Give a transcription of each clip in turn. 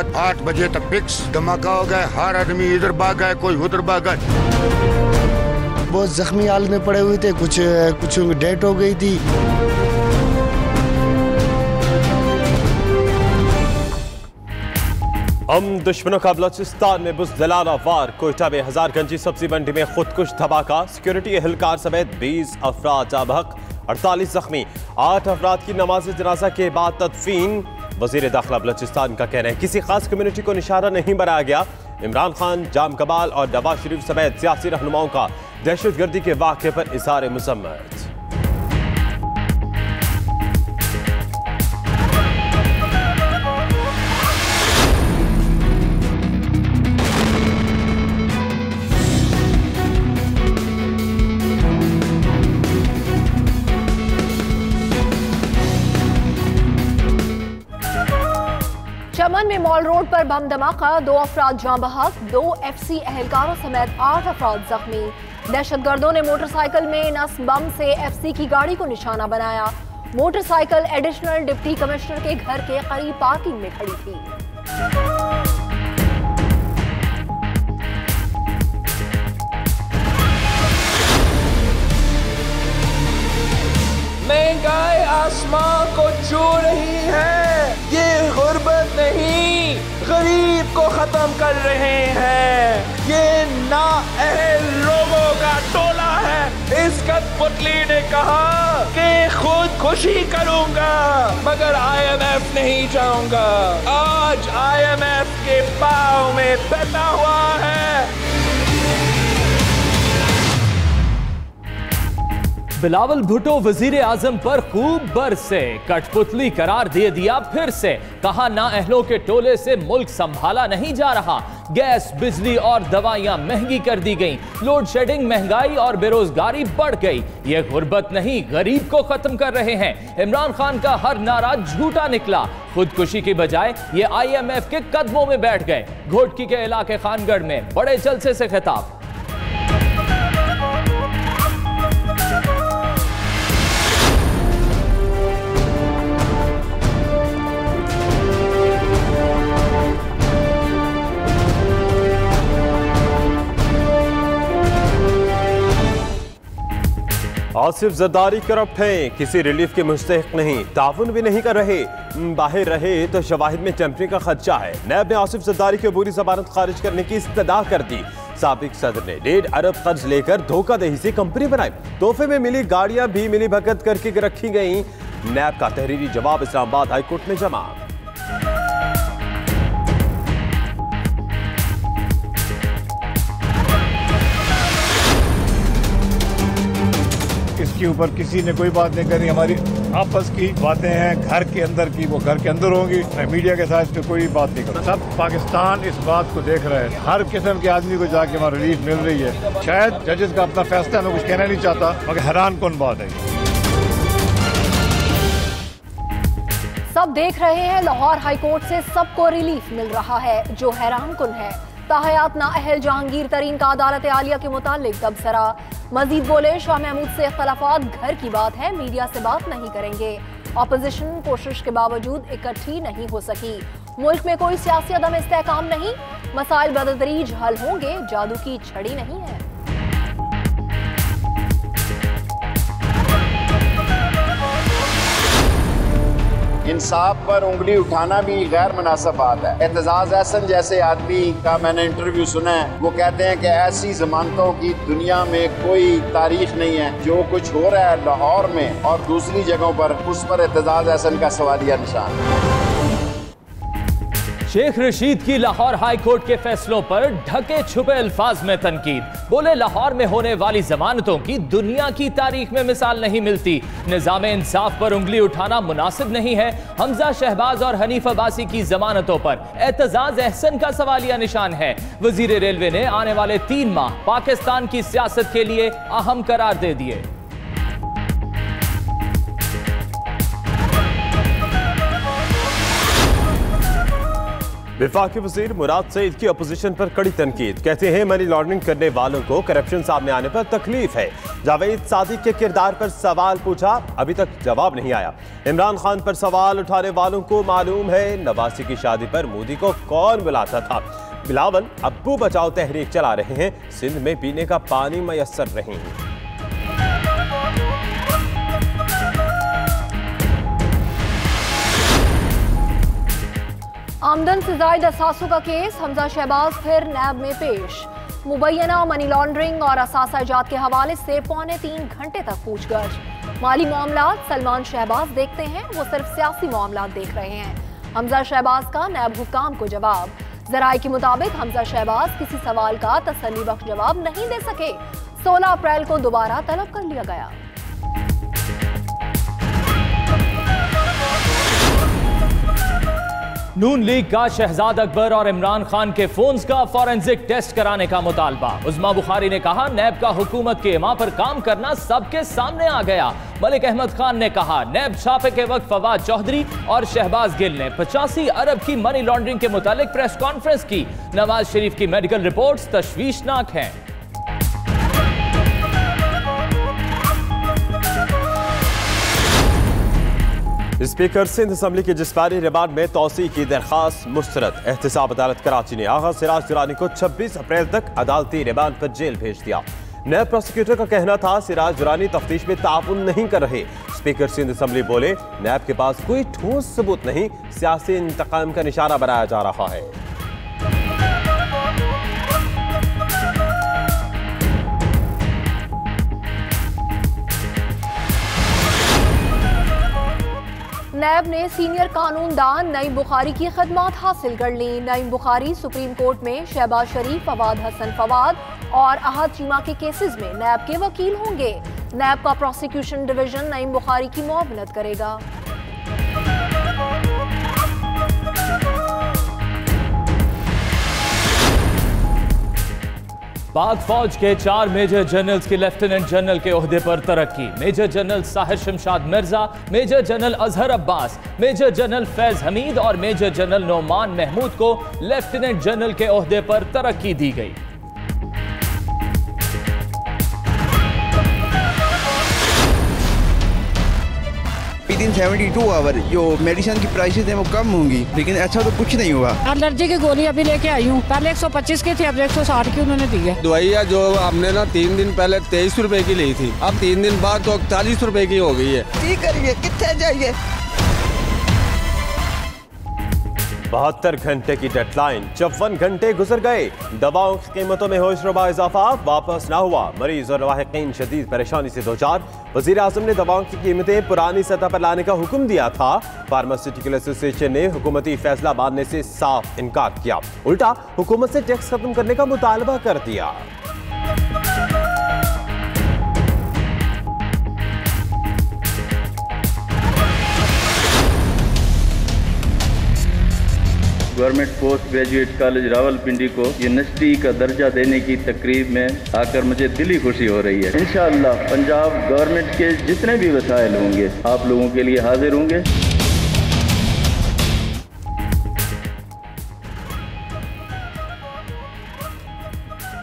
रात 8 बजे तक फिक्स धमाका हो गया। हर आदमी इधर भाग गए, कोई उधर भाग गए। बहुत जख्मी हाल में पड़े हुए थे, कुछ की डेथ हो गई थी। हम दुश्मनों का बलूचिस्तान में बुज़दिलाना वार। कोयटा में हजारगंजी सब्जी मंडी में खुदकुश धमाका। सिक्योरिटी एहलकार समेत 20 अफराद जाँ बहक, 48 जख्मी। 8 अफराद की नमाज जनाजा के बाद तदफीन। वजीर दाखिला बलूचिस्तान का कहना है किसी खास कम्युनिटी को निशाना नहीं बनाया गया। इमरान खान, जाम कमाल और नवाज शरीफ समेत सियासी रहनुमाओं का दहशतगर्दी के वाक़े पर इज़हार मज़म्मत। चमन में मॉल रोड पर बम धमाका, 2 अफराद जाँ बहक, 2 FC एहलकारों समेत 8 अफराद जख्मी। दहशतगर्दों ने मोटरसाइकिल में नस बम से FC की गाड़ी को निशाना बनाया। मोटरसाइकिल एडिशनल डिप्टी कमिश्नर के घर के करीब पार्किंग में खड़ी थी। महंगाई आसमां को छू रही है। ये गुर्बत नहीं, गरीब को खत्म कर रहे हैं। ये नाअहल लोगों का टोला है। इस कठपुतली ने कहा कि खुद खुशी करूंगा मगर IMF नहीं जाऊंगा। आज IMF के पांव में बैठा हुआ है। बिलावल भुट्टो वजीर आजम पर खूब बरसे, कठपुतली करार दे दिया फिर से। कहा नाअहलों के टोले से मुल्क संभाला नहीं जा रहा। गैस, बिजली और दवाइयां महंगी कर दी गईं। लोड शेडिंग, महंगाई और बेरोजगारी बढ़ गई। ये गुर्बत नहीं, गरीब को खत्म कर रहे हैं। इमरान खान का हर नारा झूठा निकला। खुदकुशी की बजाय ये IMF के कदमों में बैठ गए। घोटकी के इलाके खानगढ़ में बड़े जलसे से खिताब। आसिफ जरदारी करप्ट हैं, किसी रिलीफ के मुस्तहिक नहीं, ताउन भी नहीं कर रहे। बाहर रहे तो शवाहिद में टेम्परिंग का खदशा है। नैब ने आसिफ जरदारी की अबूरी जमानत खारिज करने की इस्तदा कर दी। साबिक सदर ने 1.5 अरब कर्ज लेकर धोखादही से कंपनी बनाई। तोहफे में मिली गाड़ियां भी मिली भगत करके रखी गई। नैब का तहरीरी जवाब इस्लामाबाद हाईकोर्ट में जमा। इसके ऊपर किसी ने कोई बात नहीं करी। हमारी आपस की बातें हैं, घर के अंदर की, वो घर के अंदर होंगी। मैं मीडिया के साथ पे कोई बात नहीं करूँ। सब पाकिस्तान इस बात को देख रहे हैं। हर किस्म के आदमी को जाके वहाँ रिलीफ मिल रही है। शायद जजेस का अपना फैसला, मैं कुछ कहना नहीं चाहता, मगर हैरान कौन बात है। सब देख रहे हैं, लाहौर हाईकोर्ट से सबको रिलीफ मिल रहा है, जो हैरान कुन है। ताहयात नाअहल जहांगीर तरीन का अदालत आलिया के मुतालिक तबसरा। मजीद बोले, शाह महमूद से इख्तलाफात घर की बात है, मीडिया से बात नहीं करेंगे। ऑपोजिशन कोशिश के बावजूद इकट्ठी नहीं हो सकी। मुल्क में कोई सियासी अदम इस्तेहकाम नहीं, मसाइल बदतदरीज हल होंगे, जादू की छड़ी नहीं है। इंसाफ पर उंगली उठाना भी गैर मुनासिब बात है। एतजाज एहसन जैसे आदमी का मैंने इंटरव्यू सुना है, वो कहते हैं कि ऐसी जमानतों की दुनिया में कोई तारीख नहीं है। जो कुछ हो रहा है लाहौर में और दूसरी जगहों पर, उस पर एतजाज एहसन का सवालिया निशान। शेख रशीद की लाहौर हाई कोर्ट के फैसलों पर ढके छुपे अल्फाज में तनकीद। बोले, लाहौर में होने वाली जमानतों की दुनिया की तारीख में मिसाल नहीं मिलती। निजाम इंसाफ पर उंगली उठाना मुनासिब नहीं है। हमजा शहबाज और हनीफ अब्बासी की जमानतों पर एतजाज एहसन का सवालिया निशान है। वजीर रेलवे ने आने वाले 3 माह पाकिस्तान की सियासत के लिए अहम करार दे दिए। वफाकी वज़ीर मुराद सईद की अपोजिशन पर कड़ी तनकीद। कहते हैं मनी लॉन्ड्रिंग करने वालों को करप्शन सामने आने पर तकलीफ है। जावेद सादिक के किरदार पर सवाल पूछा, अभी तक जवाब नहीं आया। इमरान खान पर सवाल उठाने वालों को मालूम है नवासी की शादी पर मोदी को कौन बुलाता था। बिलावल अब्बू बचाओ तहरीक चला रहे हैं, सिंध में पीने का पानी मयसर नहीं है। आमदन से जायद असासों का केस, हमजा शहबाज फिर नैब में पेश। मुबैना मनी लॉन्ड्रिंग और असासा इजाद के हवाले से 2.25 घंटे तक पूछगछ। माली मामलात सलमान शहबाज देखते हैं, वो सिर्फ सियासी मामलात देख रहे हैं। हमजा शहबाज का नैब हुकाम को जवाब। जराये के मुताबिक हमजा शहबाज किसी सवाल का तसल्ली बख्श जवाब नहीं दे सके। 16 अप्रैल को दोबारा तलब कर लिया गया। नून लीग का शहजाद अकबर और इमरान खान के फोन्स का फॉरेंसिक टेस्ट कराने का मुतालबा। उस्मा बुखारी ने कहा नैब का हुकूमत के इमा पर काम करना सबके सामने आ गया। मलिक अहमद खान ने कहा नैब छापे के वक्त फवाद चौधरी और शहबाज गिल ने 85 अरब की मनी लॉन्ड्रिंग के मुतालिक प्रेस कॉन्फ्रेंस की। नवाज शरीफ की मेडिकल रिपोर्ट्स तशवीशनाक हैं। स्पीकर सिंध असम्बली के जिस्मानी रिमांड में तौसी की दरखास्त मुस्तरद। एहतसाब अदालत कराची ने आगा सिराज दुरानी को 26 अप्रैल तक अदालती रिमांड पर जेल भेज दिया। नैब प्रोसिक्यूटर का कहना था सिराज दुरानी तफ्तीश में ताउन नहीं कर रहे। स्पीकर सिंध असम्बली बोले नैब के पास कोई ठोस सबूत नहीं, सियासी इंतकाम का निशाना बनाया जा रहा है। नैब ने सीनियर कानूनदान नईम बुखारी की खदमात हासिल कर ली। नईम बुखारी सुप्रीम कोर्ट में शहबाज शरीफ, फवाद हसन फवाद और अहद चीमा के केसेस में नैब के वकील होंगे। नैब का प्रोसिक्यूशन डिवीजन नईम बुखारी की मुआवनत करेगा। पाक फौज के 4 मेजर जनरल्स की लेफ्टिनेंट जनरल के ओहदे पर तरक्की। Major general Sahir Shamshad Mirza, major general Azhar Abbas, major general Faiz Hamid और मेजर जनरल नोमान महमूद को लेफ्टिनेंट जनरल के ओहदे पर तरक्की दी गई। विदिन 72 आवर जो मेडिसिन की प्राइसेस हैं वो कम होंगी, लेकिन ऐसा तो कुछ नहीं हुआ। एलर्जी की गोली अभी लेके आई हूँ, पहले 125 की थी, अब 160 की उन्होंने दी है। दवाइयाँ जो हमने ना 3 दिन पहले 23 रुपए की ली थी, अब 3 दिन बाद तो 41 रुपए की हो गई है। ठीक करिए, कितने जाइए। 72 घंटे की डेडलाइन, 54 घंटे गुजर गए। दवाओं की कीमतों में होशरुबा इजाफा वापस ना हुआ। मरीज और लाहिकीन शदीद परेशानी से दो चार। वज़ीर आज़म ने दवाओं की कीमतें पुरानी सतह पर लाने का हुक्म दिया था। फार्मास्यूटिकल एसोसिएशन ने हुकूमती फैसला मानने से साफ इनकार किया, उल्टा हुकूमत से टैक्स खत्म करने का मुतालबा कर दिया। Government post graduate college Rawalpindi को यूनिवर्सिटी का दर्जा देने की तकरीब में आकर मुझे दिली खुशी हो रही है। इंशाअल्लाह पंजाब गवर्नमेंट के जितने भी वसाइल होंगे आप लोगों के लिए हाजिर होंगे।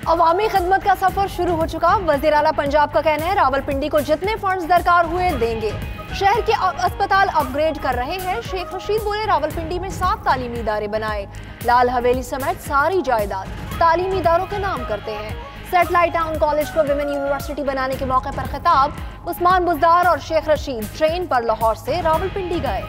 अवामी खिदमत का सफर शुरू हो चुका। वज़ीर आला पंजाब का कहना है रावलपिंडी को जितने फंड्स दरकार हुए देंगे। शहर के अस्पताल अपग्रेड कर रहे हैं। शेख रशीद बोले रावलपिंडी में 7 तालीमी इदारे बनाए। लाल हवेली समेत सारी जायदाद तालीमी इदारों के नाम करते हैं। सेटेलाइट टाउन कॉलेज को विमेन यूनिवर्सिटी बनाने के मौके पर खिताब। उस्मान बुज़दार और शेख रशीद ट्रेन पर लाहौर से रावलपिंडी गए।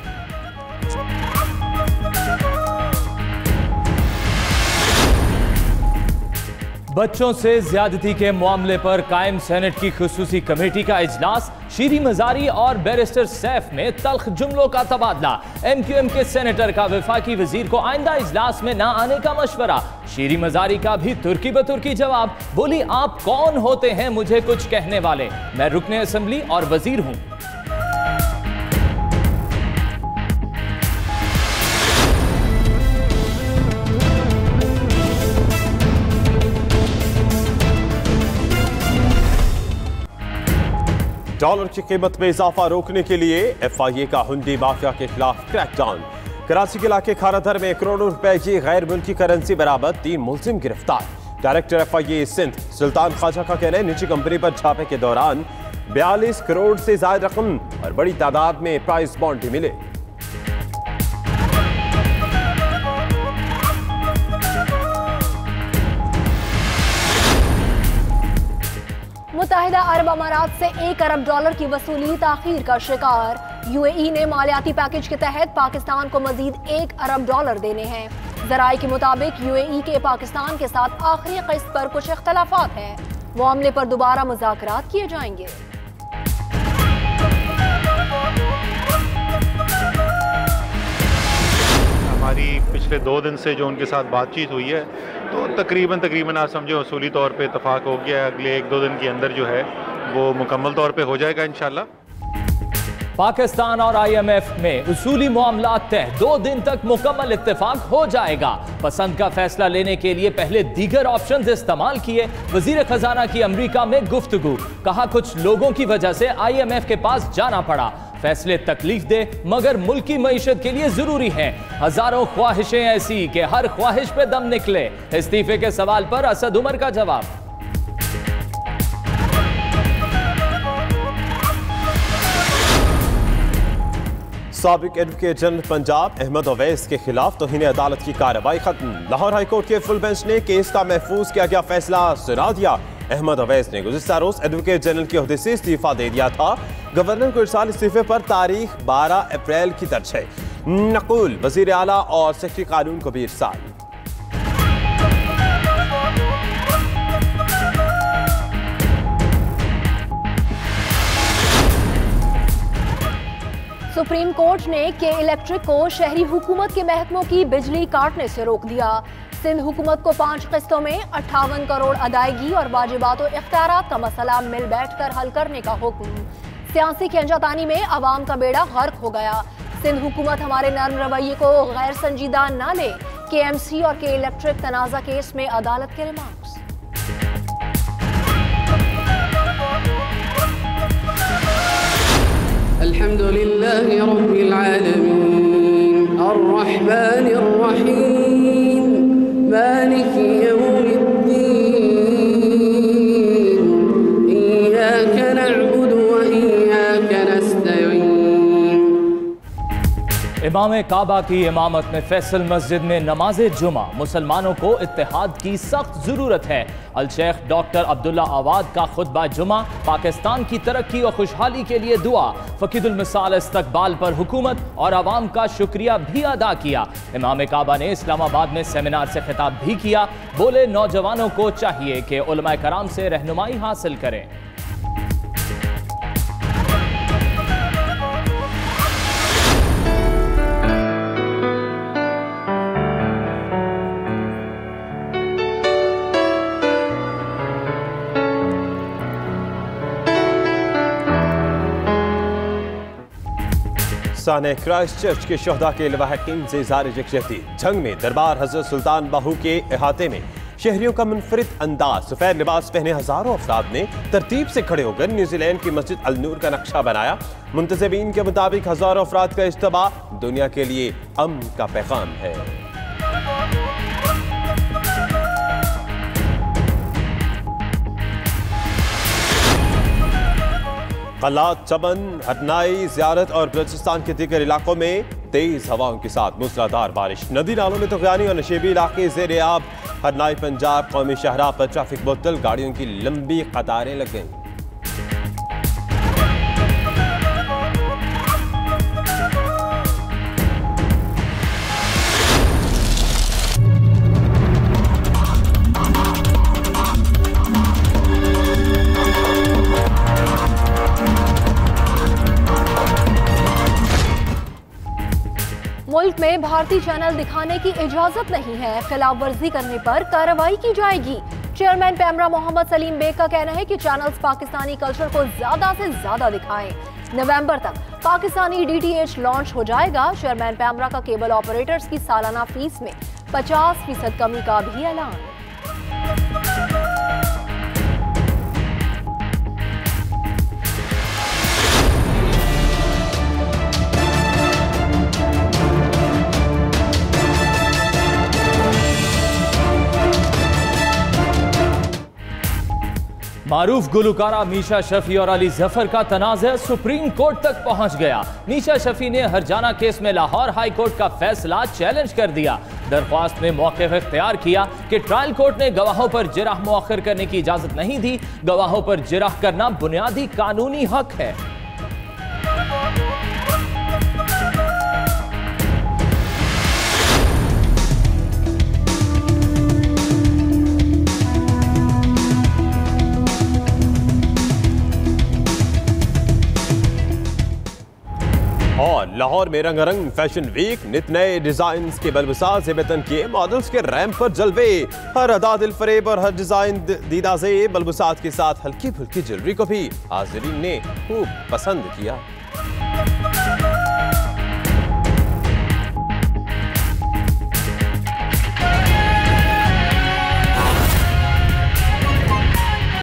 बच्चों से ज्यादती के मामले पर कायम सेनेट की खुसूसी कमेटी का इजलास। शीरी मजारी और बैरिस्टर सैफ में तल्ख जुमलों का तबादला। MQM के सेनेटर का वफाकी वजीर को आइंदा इजलास में ना आने का मशवरा। शीरी मजारी का भी तुर्की बतुर्की जवाब। बोली आप कौन होते हैं मुझे कुछ कहने वाले, मैं रुकने असेंबली और वजीर हूं। डॉलर की कीमत में इजाफा रोकने के लिए FIA का हुंडी माफिया के खिलाफ क्रैकडाउन। कराची के इलाके खाराधर में करोड़ों रुपए की गैर मुल्की करेंसी बरामद, 3 मुलजिम गिरफ्तार। डायरेक्टर FIA सिंध सुल्तान ख्वाजा का कहना है निजी कंपनी पर छापे के दौरान 42 करोड़ से ज्यादा रकम और बड़ी तादाद में प्राइस बॉन्ड भी मिले। मुत्तहिदा अरब अमारात से $1 अरब की वसूली ताखीर का शिकार। UAE ने मालियाती पैकेज के तहत पाकिस्तान को मजीद $1 अरब देने हैं। ज़राए के मुताबिक UAE के पाकिस्तान के साथ आखिरी किस्त पर कुछ इख्तलाफात हैं। मामले पर दोबारा मुज़ाकरात किए जाएंगे। हमारी पिछले 2 दिन से जो उनके साथ बातचीत हुई है तो तकरीबन आप समझो उसूली तौर पे इतफाक हो गया। अगले 1-2 दिन के अंदर जो है वो मुकम्मल तौर पे हो जाएगा इंशाल्लाह। पाकिस्तान और IMF में उसूली मामलात तय, 2 दिन तक मुकम्मल इत्तेफाक हो जाएगा। पसंद का फैसला लेने के लिए पहले दीगर ऑप्शंस इस्तेमाल किए। वजीर खजाना की अमेरिका में गुफ्तगू, कहा कुछ लोगों की वजह से IMF के पास जाना पड़ा। फैसले तकलीफ दे मगर मुल्क की मईशत के लिए जरूरी है। हजारों ख्वाहिशें ऐसी कि हर ख्वाहिश पे दम निकले। इस्तीफे के सवाल पर असद उमर का जवाब। साबिक एडवोकेट जनरल पंजाब अहमद अवैस के खिलाफ तौहीन अदालत की कार्रवाई खत्म। लाहौर हाईकोर्ट के फुल बेंच ने केस का महफूज किया गया फैसला सुना दिया। अहमद अवैस ने गुज़िश्ता रोज एडवोकेट जनरल के ओहदे से इस्तीफा दे दिया था। गवर्नर को इरसाल इस्तीफे पर तारीख 12 अप्रैल की दर्ज है। नकुल वजीर आला और सेक्रेटरी कानून को भी इरसाल। सुप्रीम कोर्ट ने के इलेक्ट्रिक को शहरी हुकूमत के महकमों की बिजली काटने से रोक दिया। सिंध हुकूमत को 5 किस्तों में 58 करोड़ अदायगी और वाजिबात और इख्तियारात का मसला मिल बैठ कर हल करने का हुक्म। सियासी खींचातानी में अवाम का बेड़ा गर्क हो गया। सिंध हुकूमत हमारे नर्म रवैये को गैर संजीदा न ले। KMC और के इलेक्ट्रिक तनाज़ा केस में अदालत के रिमार्क्स। अल्हम्दुलिल्लाहि रब्बिल आलमीन अर्रहमानिर रहीम मालिकी यौमिद्दीन इय्याका नअबुदु व इय्याका नस्तईन। इमाम काबा की इमामत में फैसल मस्जिद में नमाज जुमा। मुसलमानों को इत्तेहाद की सख्त जरूरत है। अल शेख डॉक्टर अब्दुल्ला आवाद का खुतबा जुमा। पाकिस्तान की तरक्की और खुशहाली के लिए दुआ। फकीदुल मिसाल इस्तकबाल पर हुकूमत और अवाम का शुक्रिया भी अदा किया। इमाम काबा ने इस्लामाबाद में सेमिनार से खिताब भी किया। बोले नौजवानों को चाहिए कि उलमाए कराम से रहनुमाई हासिल करें। साने क्राइस्ट चर्च के शहदा के लवाहिकीन से इज़हार यकजहती। जंग में दरबार हजरत सुल्तान बाहू के अहाते में शहरियों का मुनफरिद अंदाज। सफेद लिबास पहने हजारों अफराद ने तरतीब से खड़े होकर न्यूजीलैंड की मस्जिद अल नूर का नक्शा बनाया। मुंतज़िबीन के मुताबिक हजारों अफराद का इज्तिमा दुनिया के लिए अमन का पैगाम है। कलात, चमन, हटनाई, ज़ियारत और बलूचिस्तान के दीगर इलाकों में तेज हवाओं के साथ मूसलाधार बारिश। नदी नालों में तुग़यानी और नशेबी इलाके ज़ेरे आब। हटनाई पंजाब कौमी शाहराह पर ट्रैफिक मुअत्तल, गाड़ियों की लंबी कतारें लग गईं। मुल्क में भारतीय चैनल दिखाने की इजाजत नहीं है। खिलाफ वर्जी करने पर कार्रवाई की जाएगी। चेयरमैन पैमरा मोहम्मद सलीम बेग का कहना है कि चैनल्स पाकिस्तानी कल्चर को ज्यादा से ज्यादा दिखाएं। नवंबर तक पाकिस्तानी DTH लॉन्च हो जाएगा। चेयरमैन पैमरा का केबल ऑपरेटर्स की सालाना फीस में 50% कमी का भी ऐलान। मारूफ गुलकारा मीशा शफी और अली जफर का तनाज़ा सुप्रीम कोर्ट तक पहुंच गया। मीशा शफी ने हरजाना केस में लाहौर हाई कोर्ट का फैसला चैलेंज कर दिया। दरख्वास्त में मौक़िफ़ इख्तियार किया कि ट्रायल कोर्ट ने गवाहों पर जिरह मुअख्खर करने की इजाजत नहीं दी। गवाहों पर जिरह करना बुनियादी कानूनी हक है। और लाहौर में रंगारंग फैशन वीक, नित नए डिजाइन के बलबसात ज़ेबतन किए मॉडल्स के रैंप पर जलवे। हर अदा दिल फरेब और हर डिजाइन दीदा से बलबसात के साथ हल्की फुल्की ज्वेलरी को भी हाजिरीन ने खूब पसंद किया।